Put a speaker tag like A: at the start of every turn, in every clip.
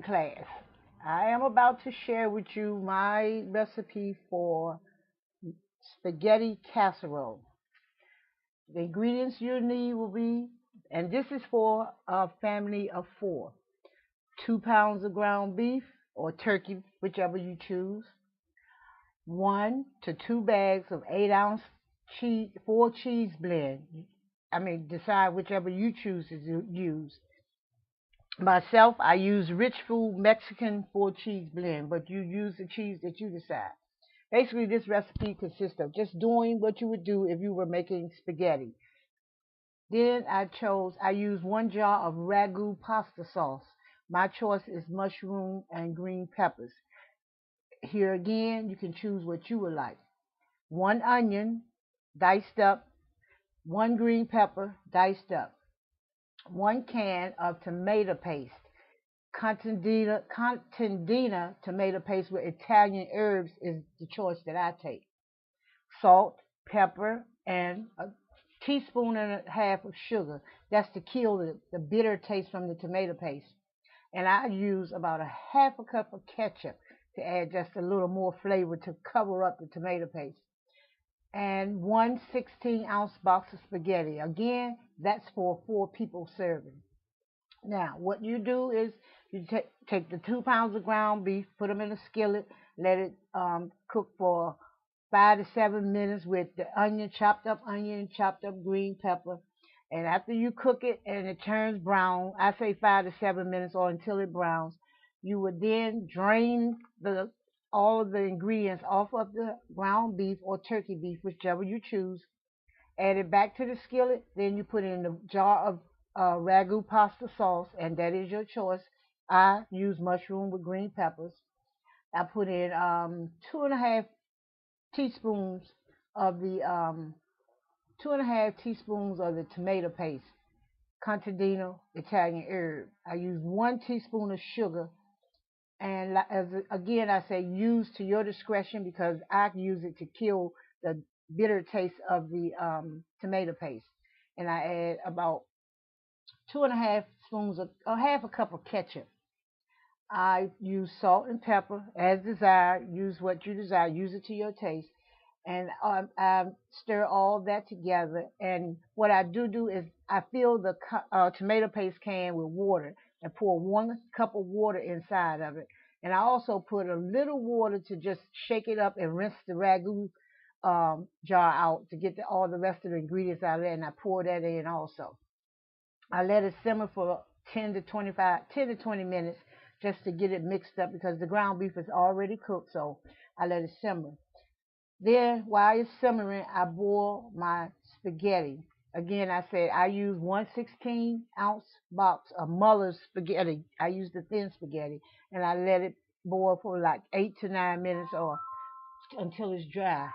A: class. I am about to share with you my recipe for spaghetti casserole. The ingredients you'll need will be, and this is for a family of 4, 2 pounds of ground beef or turkey, whichever you choose, 1 to 2 bags of 8-ounce cheese, 4 cheese blend. Decide whichever you choose to use. Myself, I use Rich Food Mexican 4 cheese blend, but you use the cheese that you decide. Basically, this recipe consists of just doing what you would do if you were making spaghetti. Then I use 1 jar of ragu pasta sauce. My choice is mushroom and green peppers. Here again, you can choose what you would like. 1 onion, diced up. 1 green pepper, diced up. 1 can of tomato paste. Contadina tomato paste with Italian herbs is the choice that I take. Salt, pepper, and a teaspoon and a half of sugar. That's to kill the bitter taste from the tomato paste. And I use about a half a cup of ketchup to add just a little more flavor to cover up the tomato paste. And 1 16-ounce box of spaghetti. Again, that's for 4 people serving. Now, what you do is you take the 2 pounds of ground beef, put them in a skillet, let it cook for 5 to 7 minutes with the chopped up green pepper. And after you cook it and it turns brown, I say 5 to 7 minutes or until it browns, you would then drain all of the ingredients off of the ground beef or turkey beef, whichever you choose. Add it back to the skillet. Then you put in the jar of ragu pasta sauce, and that is your choice. I use mushroom with green peppers. I put in 2.5 teaspoons of the 2.5 teaspoons of the tomato paste, Contadina Italian herb. I use 1 teaspoon of sugar. And again, I say use to your discretion because I use it to kill the bitter taste of the tomato paste. And I add about 2.5 spoons or half a cup of ketchup. I use salt and pepper as desired. Use what you desire. Use it to your taste. And I stir all that together. And what I do is I fill the tomato paste can with water and pour 1 cup of water inside of it. And I also put a little water to just shake it up and rinse the ragu jar out to get all the rest of the ingredients out of there. And I pour that in also. I let it simmer for 10 to 20 minutes just to get it mixed up because the ground beef is already cooked, so I let it simmer. Then, while it's simmering, I boil my spaghetti. Again, I said I use 1 16-ounce box of Muller's spaghetti. I use the thin spaghetti, and I let it boil for like 8 to 9 minutes or until it's dry.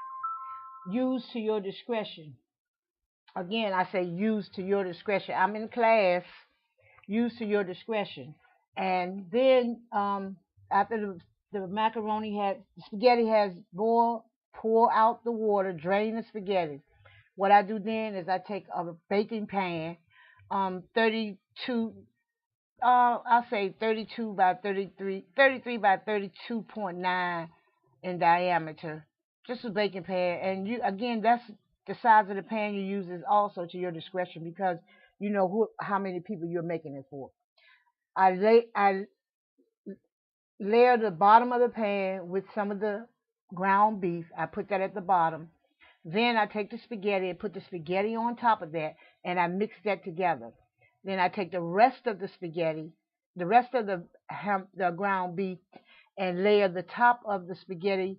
A: Use to your discretion. Again, I say use to your discretion. I'm in class. Use to your discretion. And then after the spaghetti has boiled, pour out the water, drain the spaghetti. What I do then is I take a baking pan, 32, I'll say 32 by 33, 33 by 32.9 in diameter, just a baking pan. And again, that's the size of the pan you use is also to your discretion because you know how many people you're making it for. I layer the bottom of the pan with some of the ground beef. I put that at the bottom. Then I take the spaghetti and put the spaghetti on top of that, and I mix that together. Then I take the rest of the spaghetti, the rest of the ground beef, and layer the top of the spaghetti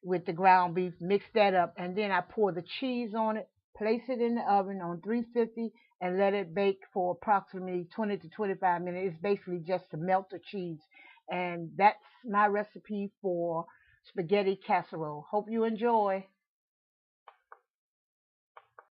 A: with the ground beef, mix that up, and then I pour the cheese on it, place it in the oven on 350, and let it bake for approximately 20 to 25 minutes. It's basically just to melt the cheese. And that's my recipe for spaghetti casserole. Hope you enjoy.